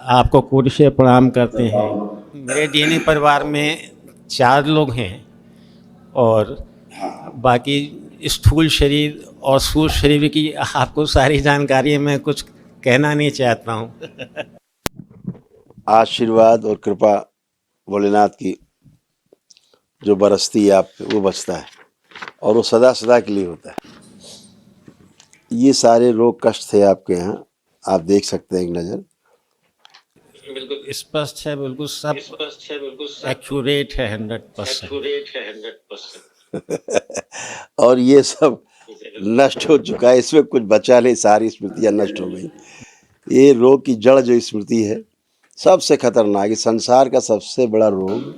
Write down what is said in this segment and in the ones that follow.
आपको कोटि से प्रणाम करते हैं। मेरे डीएनए परिवार में 4 लोग हैं और बाकी स्थूल शरीर और सूक्ष्म शरीर की आपको सारी जानकारी है, मैं कुछ कहना नहीं चाहता हूँ। आशीर्वाद और कृपा भोलेनाथ की जो बरसती है आप पे वो बचता है और वो सदा सदा के लिए होता है। ये सारे रोग कष्ट थे आपके यहाँ, आप देख सकते हैं एक नज़र। बिल्कुल स्पष्ट है, बिल्कुल सब एक्यूरेट है 100%। और ये सब नष्ट हो चुका है, इसमें कुछ बचा नहीं, सारी स्मृतियाँ नष्ट हो गई। ये रोग की जड़ जो स्मृति है सबसे खतरनाक, इस संसार का सबसे बड़ा रोग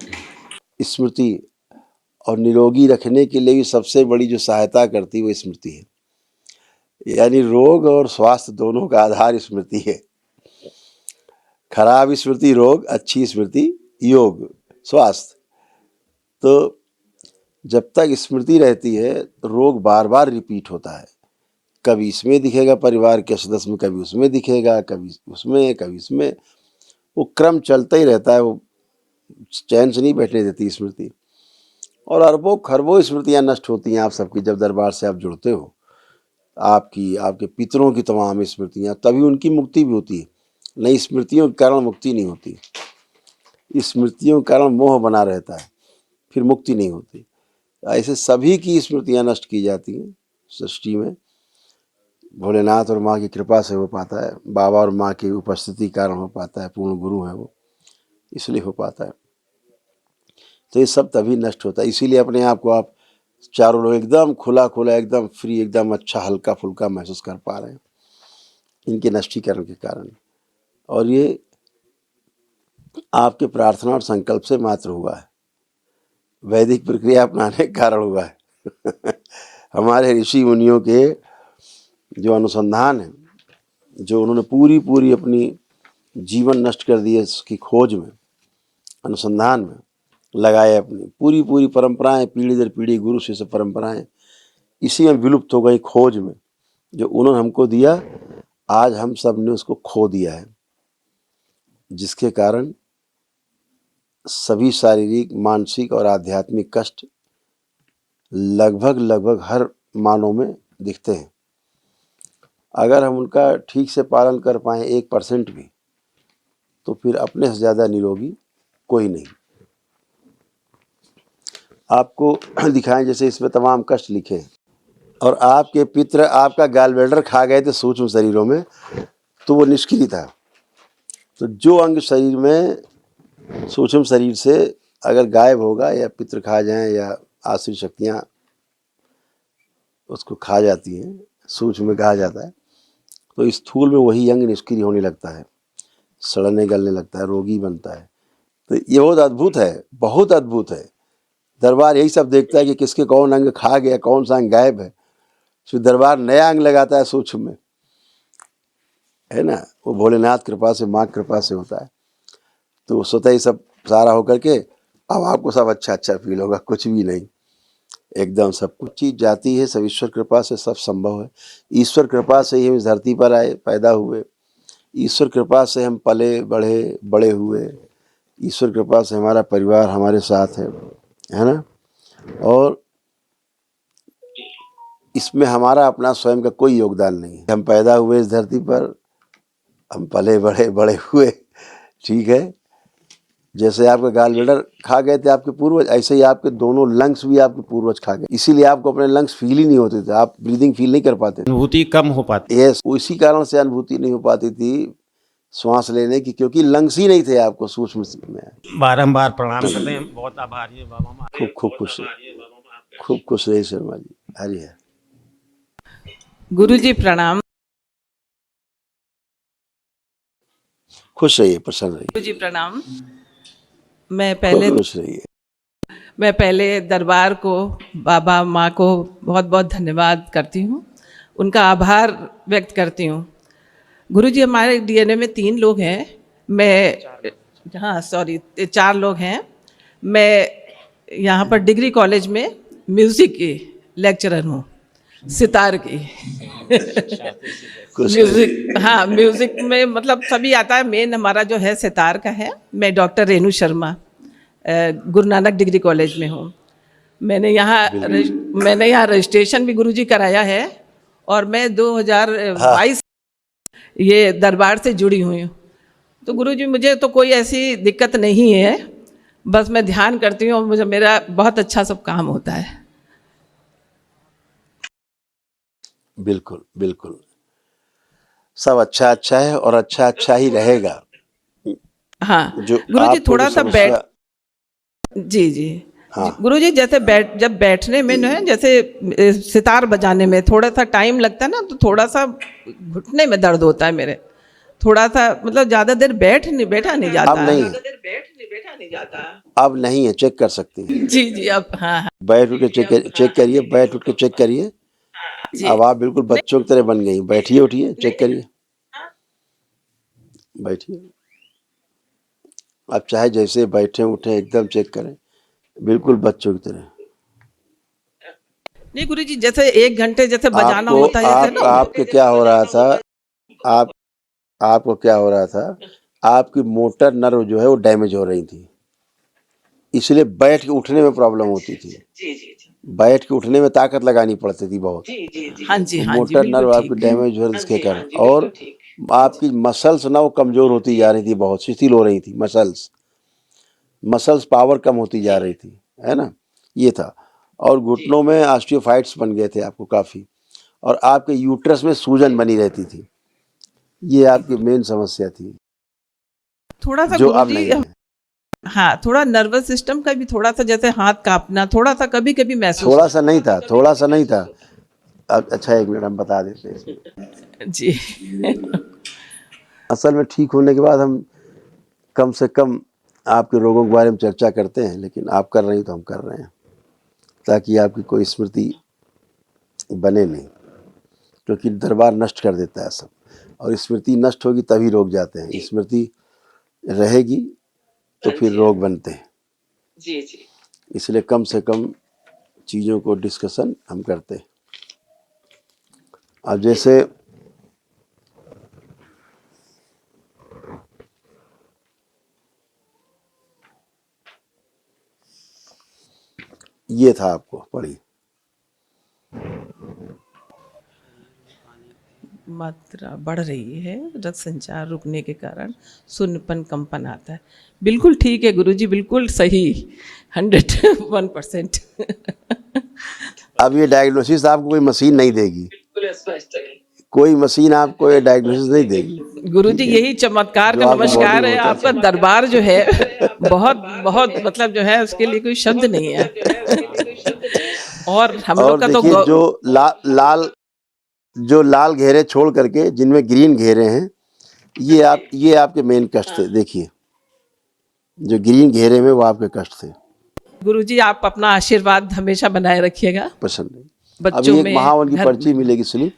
स्मृति, और निरोगी रखने के लिए भी सबसे बड़ी जो सहायता करती है वो स्मृति है। यानी रोग और स्वास्थ्य दोनों का आधार स्मृति है। खराब स्मृति रोग, अच्छी स्मृति योग स्वास्थ्य। तो जब तक स्मृति रहती है रोग बार बार रिपीट होता है, कभी इसमें दिखेगा परिवार के सदस्य में, कभी उसमें दिखेगा, कभी उसमें, कभी इसमें, वो क्रम चलता ही रहता है, वो चैन से नहीं बैठने देती स्मृति। और अरबों खरबों स्मृतियाँ नष्ट होती हैं आप सबकी जब दरबार से आप जुड़ते हो। आपकी, आपके पितरों की तमाम स्मृतियाँ, तभी उनकी मुक्ति भी होती है। नई स्मृतियों के कारण मुक्ति नहीं होती, स्मृतियों के कारण मोह बना रहता है, फिर मुक्ति नहीं होती। ऐसे सभी की स्मृतियाँ नष्ट की जाती हैं सृष्टि में। भोलेनाथ और माँ की कृपा से हो पाता है, बाबा और माँ की उपस्थिति के कारण हो पाता है, पूर्ण गुरु है वो, इसलिए हो पाता है। तो ये सब तभी नष्ट होता है, इसीलिए अपने आप को आप चारों लोग एकदम खुला खुला, एकदम फ्री, एकदम अच्छा हल्का फुल्का महसूस कर पा रहे हैं इनके नष्टीकरण के कारण। और ये आपके प्रार्थना और संकल्प से मात्र हुआ है, वैदिक प्रक्रिया अपनाने के कारण हुआ है। हमारे ऋषि मुनियों के जो अनुसंधान है, जो उन्होंने पूरी पूरी अपनी जीवन नष्ट कर दिए उसकी खोज में, अनुसंधान में लगाए, अपनी पूरी पूरी परंपराएं, पीढ़ी दर पीढ़ी गुरु शिष्य परंपराएं इसी में विलुप्त हो गई। खोज में जो उन्होंने हमको दिया, आज हम सब ने उसको खो दिया है, जिसके कारण सभी शारीरिक, मानसिक और आध्यात्मिक कष्ट लगभग लगभग हर मानव में दिखते हैं। अगर हम उनका ठीक से पालन कर पाएँ 1% भी, तो फिर अपने से ज़्यादा निरोगी कोई नहीं। आपको दिखाएं जैसे इसमें तमाम कष्ट लिखे हैं, और आपके पित्र आपका गॉलब्लैडर खा गए थे सूक्ष्म शरीरों में, तो वो निष्क्रिय था। तो जो अंग शरीर में सूक्ष्म शरीर से अगर गायब होगा, या पित्र खा जाएं, या आश्रित शक्तियाँ उसको खा जाती हैं, सूक्ष्म में कहा जाता है, तो स्थूल में वही अंग निष्क्रिय होने लगता है, सड़ने गलने लगता है, रोगी बनता है। तो ये बहुत अद्भुत है, बहुत अद्भुत है। दरबार यही सब देखता है कि किसके कौन अंग खा गया, कौन सा अंग गायब है। फिर दरबार नया अंग लगाता है सूक्ष्म में, है ना। वो भोलेनाथ कृपा से, माँ कृपा से होता है। तो स्वतः ही सब सारा होकर के अब आपको सब अच्छा अच्छा फील होगा, कुछ भी नहीं, एकदम सब कुछ चीज़ जाती है, सब ईश्वर कृपा से सब संभव है। ईश्वर कृपा से ही हम इस धरती पर आए, पैदा हुए, ईश्वर कृपा से हम पले बढ़े, बड़े हुए, ईश्वर कृपा से हमारा परिवार हमारे साथ है ना। और इसमें हमारा अपना स्वयं का कोई योगदान नहीं है। हम पैदा हुए इस धरती पर, हम पले बढ़े, बड़े हुए, ठीक है। जैसे आपके गॉलब्लैडर खा गए थे आपके पूर्वज, ऐसे ही आपके दोनों लंग्स भी आपके पूर्वज खा गए, इसीलिए आपको अपने लंग्स फील ही नहीं होते थे, आप ब्रीदिंग फील नहीं कर पाते थे। अनुभूति कम हो पाती। यस, इसी कारण से अनुभूति नहीं हो पाती थी श्वास लेने की, क्योंकि लंग्स ही नहीं थे आपको सूक्ष्म में। बारंबार प्रणाम करते हैं, बहुत आभारी है बाबा। खूब खूब खुश, खूब खुश रहिए शर्मा जी, हरि है। गुरु जी प्रणाम। खुश रहिए, प्रसन्न रहिए। गुरु जी प्रणाम। मैं खूब खुश रहिए। पहले दरबार को, बाबा माँ को बहुत बहुत धन्यवाद करती हूँ, उनका आभार व्यक्त करती हूँ। गुरु जी हमारे डीएनए में 3 लोग हैं, मैं, हाँ सॉरी 4 लोग हैं। मैं यहाँ पर डिग्री कॉलेज में म्यूज़िक की लेक्चरर हूँ। सितार की। कुछ म्यूजिक, हाँ म्यूजिक में मतलब सभी आता है, मेन हमारा जो है सितार का है। मैं doctor Renu Sharma Guru Nanak degree college में हूँ। मैंने यहाँ रजिस्ट्रेशन भी गुरुजी कराया है, और मैं 2022 ये दरबार से जुड़ी हुई हूँ। तो गुरुजी मुझे तो कोई ऐसी दिक्कत नहीं है, बस मैं ध्यान करती हूँ और मुझे मेरा बहुत अच्छा सब काम होता है। बिल्कुल बिल्कुल, सब अच्छा अच्छा है और अच्छा अच्छा ही रहेगा। हाँ जो गुरुजी आपको जो थोड़ा सा बैठ, समस्या, जी जी हाँ गुरुजी, जैसे जब बैठने में ना, जैसे सितार बजाने में थोड़ा सा टाइम लगता है ना, तो थोड़ा सा घुटने में दर्द होता है मेरे। थोड़ा सा मतलब ज़्यादा देर बैठा नहीं अब जाता। नहीं है, अब नहीं है, चेक कर सकती हैं। जी जी, अब हाँ हाँ बैठ उठ के चेक करिए, बैठ उठ के चेक करिए। जी। अब आप बिल्कुल बच्चों की तरह बन गई। बैठिए, उठिए, चेक करिए, बैठिए। आप चाहे जैसे बैठे उठे एकदम चेक करें, बिल्कुल बच्चों की तरह। नहीं गुरुजी, जैसे 1 घंटे जैसे बजाना आपको होता है जैसे ना। आपके क्या हो रहा था, आप आपको क्या हो रहा था, आपकी मोटर नर्व जो है वो डैमेज हो रही थी, इसलिए बैठ के उठने में प्रॉब्लम होती थी। जी जी जी बैठ के उठने में ताकत लगानी पड़ती थी बहुत। जी जी जी, हाँ जी वो हाँ जी, मोटर बिल्कुल नर्व आपकी ठीक। डैमेज हो रही थी इसके कारण, और आपकी मसल्स ना वो कमजोर होती जा रही थी, बहुत शिथिल हो रही थी मसल्स पावर कम होती जा रही थी, है ना, ये था। और घुटनों में ऑस्टियोफाइट्स बन गए थे आपको काफ़ी, और आपके यूट्रस में सूजन बनी रहती थी। ये आपकी मेन समस्या थी, थोड़ा सा जो अब गुरुजी, नहीं है। हाँ थोड़ा नर्वस सिस्टम का भी थोड़ा सा जैसे हाथ कांपना थोड़ा सा कभी कभी महसूस थोड़ा सा नहीं था, थोड़ा सा नहीं था। अब अच्छा, 1 मिनट हम बता देते हैं इसमें। जी। असल में ठीक होने के बाद हम कम से कम आपके रोगों के बारे में चर्चा करते हैं, लेकिन आप कर रही तो हम कर रहे हैं, ताकि आपकी कोई स्मृति बने नहीं, क्योंकि दरबार नष्ट कर देता है सब, और स्मृति नष्ट होगी तभी रोग जाते हैं, स्मृति रहेगी तो फिर रोग बनते हैं। जी जी इसलिए कम से कम चीज़ों को डिस्कशन हम करते हैं। अब जैसे ये था, आपको पढ़ी, मात्रा बढ़ रही है, रक्त संचार रुकने के कारण शून्यपन कंपन आता है। बिल्कुल ठीक है गुरुजी, बिल्कुल सही, 101%। अब ये डायग्नोसिस आपको कोई मशीन नहीं देगी, कोई मशीन आपको ये डायग्नोसिस नहीं देगी। गुरुजी यही चमत्कार जो का आपकी बॉडी नमस्कार में है, होता आपका दरबार जो है बहुत बहुत मतलब जो है उसके लिए कोई शब्द नहीं है। और हम लोग और का तो देखिए, जो लाल घेरे छोड़ करके जिनमें ग्रीन घेरे हैं, ये आपके मेन कष्ट थे। देखिए, जो ग्रीन घेरे में वो आपके कष्ट थे। गुरुजी आप अपना आशीर्वाद हमेशा बनाए रखिएगा पसंद नहीं। बच्चों अभी एक में, महावन की घर पर्ची मिलेगी स्लिप,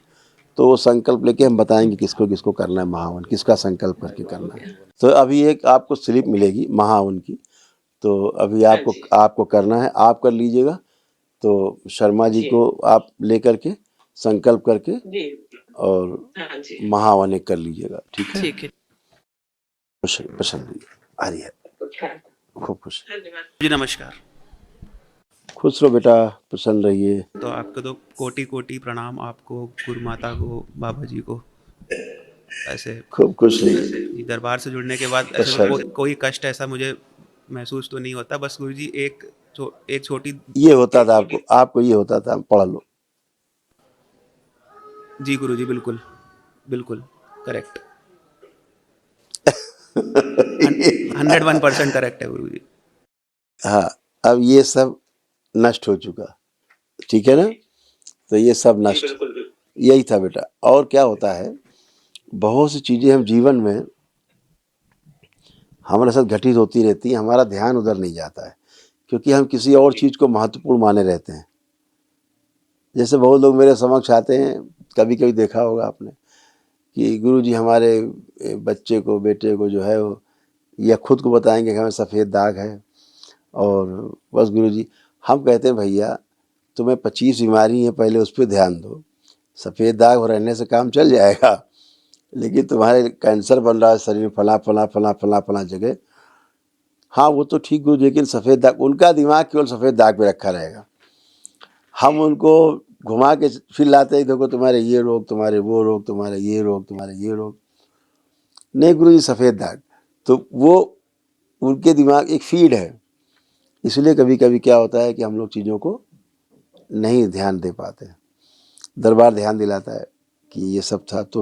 तो वो संकल्प लेके हम बताएंगे किसको किसको करना है महावन, किसका संकल्प करके करना है। तो अभी एक आपको स्लिप मिलेगी महावन की, तो अभी आपको करना है, आप कर लीजिएगा। तो शर्मा जी को आप लेकर के संकल्प करके और महावन एक कर लीजिएगा, ठीक है। ठीक है। पसंद आ रही है, खूब खुश, जी नमस्कार। खुश रहो बेटा, प्रसन्न रहिए। तो आपको तो कोटि कोटि प्रणाम, आपको, गुरु माता को, बाबा जी को। ऐसे खूब खुश रहिए। दरबार से जुड़ने के बाद ऐसे अच्छा। कोई कष्ट ऐसा मुझे महसूस तो नहीं होता। बस गुरु जी एक छोटी, ये होता था आपको ये होता था, पढ़ लो। जी गुरु जी, बिल्कुल बिल्कुल करेक्ट, 101% करेक्ट है गुरु जी। हाँ, अब ये सब नष्ट हो चुका, ठीक है ना, तो ये सब नष्ट, यही था बेटा। और क्या होता है, बहुत सी चीज़ें हम जीवन में हमारे साथ घटित होती रहती हैं, हमारा ध्यान उधर नहीं जाता है, क्योंकि हम किसी और चीज़ को महत्वपूर्ण माने रहते हैं। जैसे बहुत लोग मेरे समक्ष आते हैं, कभी कभी देखा होगा आपने, कि गुरुजी हमारे बच्चे को, बेटे को जो है वो, या खुद को बताएंगे कि हमें सफ़ेद दाग है, और बस गुरुजी, हम कहते हैं भैया तुम्हें 25 बीमारी है, पहले उस पर ध्यान दो। सफ़ेद दाग रहने से काम चल जाएगा, लेकिन तुम्हारे कैंसर बन रहा है शरीर में, फला फला फला फला फला जगह, हाँ वो तो ठीक हो, लेकिन सफ़ेद दाग, उनका दिमाग केवल सफ़ेद दाग पे रखा रहेगा। हम उनको घुमा के फिर लाते हैं, देखो तुम्हारे ये रोग, तुम्हारे वो रोग, तुम्हारे ये रोग, तुम्हारे ये रोग। नहीं गुरु जी, सफ़ेद दाग, तो वो उनके दिमाग एक फीड है। इसलिए कभी कभी क्या होता है कि हम लोग चीज़ों को नहीं ध्यान दे पाते। दरबार ध्यान दिलाता है कि ये सब था, तो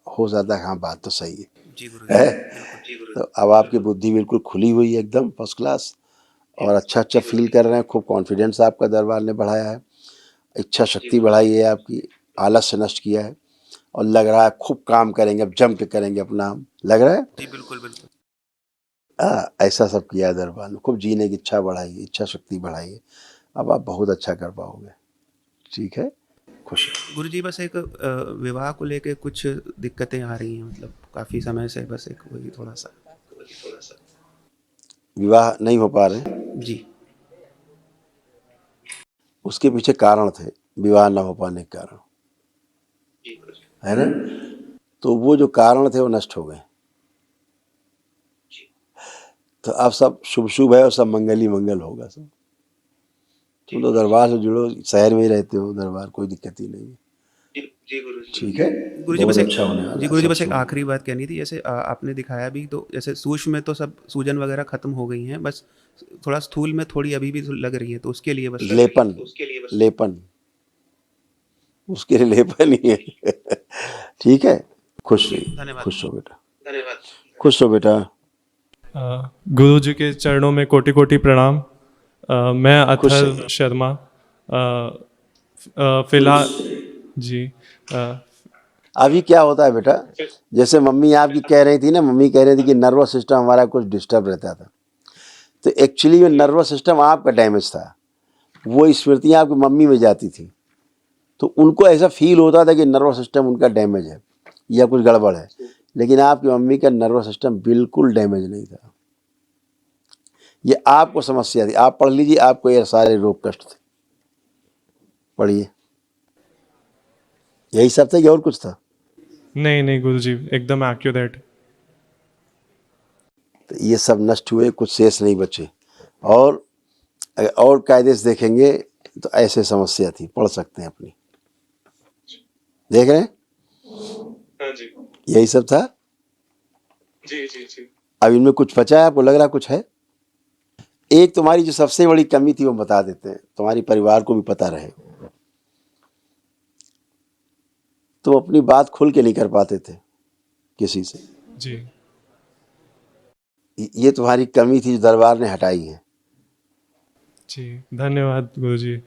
हो जाता है हाँ बात तो सही जी गुरु है। जी गुरु तो अब आपकी बुद्धि बिल्कुल खुली हुई है, एकदम फर्स्ट क्लास, और अच्छा अच्छा फील कर रहे हैं। खूब कॉन्फिडेंस आपका दरबार ने बढ़ाया है, इच्छा शक्ति बढ़ाई है आपकी, आलस से नष्ट किया है, और लग रहा है खूब काम करेंगे, अब जम के करेंगे अपना, हम लग रहा है। जी बिल्कुल बिल्कुल। ऐसा सब किया है दरबार ने, खूब जीने की इच्छा बढ़ाई है, इच्छा शक्ति बढ़ाई है। अब आप बहुत अच्छा कर पाओगे। ठीक है, खुश रहो। गुरु जी बस एक विवाह को लेके कुछ दिक्कतें आ रही हैं, मतलब काफ़ी समय से, बस एक वही थोड़ा सा विवाह नहीं हो पा रहे, जी उसके पीछे कारण थे, विवाह ना हो पाने के कारण, है ना। तो वो जो कारण थे वो नष्ट हो गए। तो अब सब शुभ शुभ है और सब मंगल ही मंगल होगा सब। तुम तो दरबार से जुड़ो, शहर में ही रहते हो, दरबार कोई दिक्कत ही नहीं है। ठीक है, गुरु जी बहुत बस एक अच्छा होने वाला जी है, गुरु जी सब बस एक शुभ। आखिरी बात कहनी थी। जैसे आपने दिखाया भी, तो जैसे सूक्ष्म में तो सब सूजन वगैरह खत्म हो गई हैं, बस थोड़ा स्थूल में थोड़ी अभी भी लग रही है, तो उसके लिए बस लेपन, लेपन, उसके लिए लेपन ही है। ठीक है, खुश रहिए, धन्यवाद। खुश हो बेटा, खुश हो बेटा। गुरु जी के चरणों में कोटि कोटि प्रणाम। मैं खुश अथर्व रहिए। शर्मा, फिलहाल जी अभी क्या होता है बेटा, जैसे मम्मी आपकी कह रही थी ना, मम्मी कह रही थी कि नर्वस सिस्टम हमारा कुछ डिस्टर्ब रहता था, तो एक्चुअली में नर्वस सिस्टम आपका डैमेज था, वो स्मृतियाँ आपकी मम्मी में जाती थी, तो उनको ऐसा फील होता था कि नर्वस सिस्टम उनका डैमेज है या कुछ गड़बड़ है, लेकिन आपकी मम्मी का नर्वस सिस्टम बिल्कुल डैमेज नहीं था। ये आपको समस्या थी। आप पढ़ लीजिए, आपको ये सारे रोग कष्ट थे, पढ़िए, यही सब था या और कुछ था? नहीं नहीं गुरु जी, एकदम एक्यूरेट। तो ये सब नष्ट हुए, कुछ शेष नहीं बचे। और कायदे से देखेंगे तो ऐसे समस्या थी, पढ़ सकते हैं अपनी, देख रहे हैं। हाँ जी यही सब था। जी जी जी। अब इनमें कुछ बचा है, आपको लग रहा कुछ है? एक तुम्हारी जो सबसे बड़ी कमी थी वो बता देते हैं, तुम्हारी परिवार को भी पता रहे। तुम अपनी बात खुल के नहीं कर पाते थे किसी से, जी ये तुम्हारी कमी थी जो दरबार ने हटाई है। जी, धन्यवाद गुरु जी।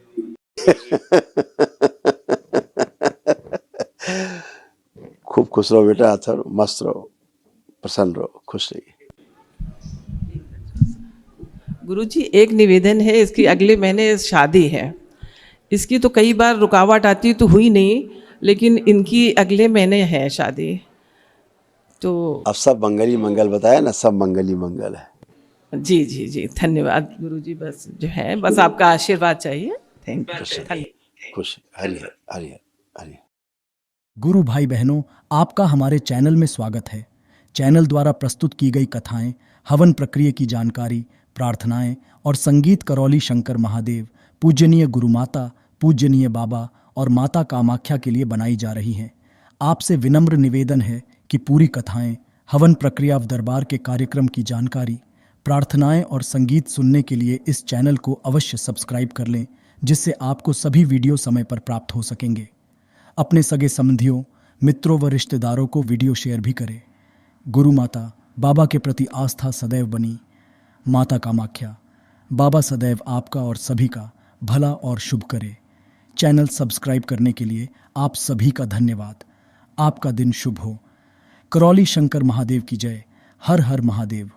खूब खुश रहो बेटा, अथर मस्त रहो, प्रसन्न रहो, खुश रहिए। गुरुजी एक निवेदन है, इसकी अगले महीने शादी है, इसकी तो कई बार रुकावट आती तो हुई नहीं, लेकिन इनकी अगले महीने है शादी। तो अब सब मंगल ही मंगल बताया ना, सब मंगल ही मंगल है। जी जी जी, धन्यवाद गुरुजी। बस जो है, बस आपका आशीर्वाद चाहिए। थैंक यू, धन्यवाद। खुश, हरिहर हरिहर हरिहर। गुरु भाई बहनों, आपका हमारे चैनल में स्वागत है। चैनल द्वारा प्रस्तुत की गई कथाएं, हवन प्रक्रिया की जानकारी, प्रार्थनाएं और संगीत करौली शंकर महादेव, पूजनीय गुरु माता, पूजनीय बाबा और माता कामाख्या के लिए बनाई जा रही हैं। आपसे विनम्र निवेदन है कि पूरी कथाएं, हवन प्रक्रिया व दरबार के कार्यक्रम की जानकारी, प्रार्थनाएं और संगीत सुनने के लिए इस चैनल को अवश्य सब्सक्राइब कर लें, जिससे आपको सभी वीडियो समय पर प्राप्त हो सकेंगे। अपने सगे संबंधियों, मित्रों व रिश्तेदारों को वीडियो शेयर भी करें। गुरु माता, बाबा के प्रति आस्था सदैव बनी। माता कामाख्या, बाबा सदैव आपका और सभी का भला और शुभ करे। चैनल सब्सक्राइब करने के लिए आप सभी का धन्यवाद। आपका दिन शुभ हो। करौली शंकर महादेव की जय। हर हर महादेव।